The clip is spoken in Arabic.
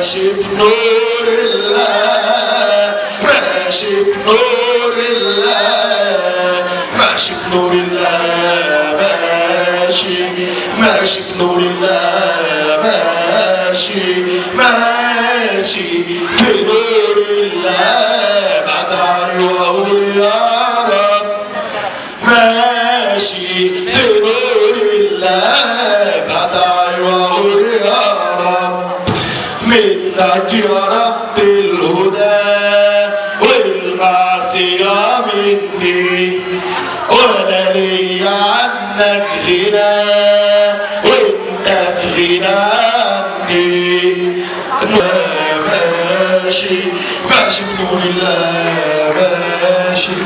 ماشي في نور الله، ماشي في نور الله، ماشي في نور الله، ماشي في نور الله، ماشي في نور الله. بدعي واقول يا رب ماشي في نور الله، بدعي واقول يا رب منك يا رب الهدى والمعصية مني، ولا لي عنك غنى وانت في غنى عني. ماشي ماشي بنور الله، ماشي